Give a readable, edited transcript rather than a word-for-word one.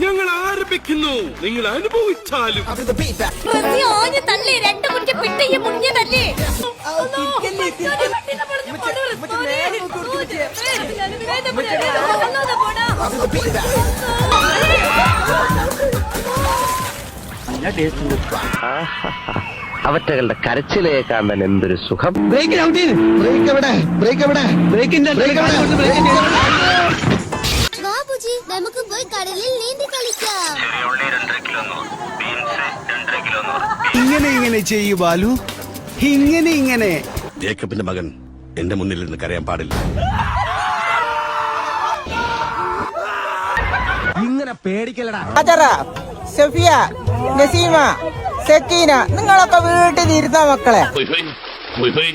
ഞങ്ങൾ ആരംഭിക്കുന്നു, നിങ്ങൾ അനുഭവിച്ചാലും. അവറ്റകളുടെ കരച്ചിലേക്കാൻ തന്നെ എന്തൊരു സുഖം. നമുക്ക് പോയി കടലിൽ നീന്തി കളിക്കാം. ഇങ്ങനെ ചെയ്യൂ ബാലു, ഇങ്ങനെ. ജേക്കബിന്റെ മകൻ എന്റെ മുന്നിൽ നിന്ന് കരയാൻ പാടില്ല. ഇങ്ങനെ പേടിക്കലടാ. അജറ, സഫിയ, നസീമ, സക്കീന, നിങ്ങളൊക്കെ വീട്ടിൽ ഇരുന്ന മക്കളെ. ഹോയ് ഹോയ്.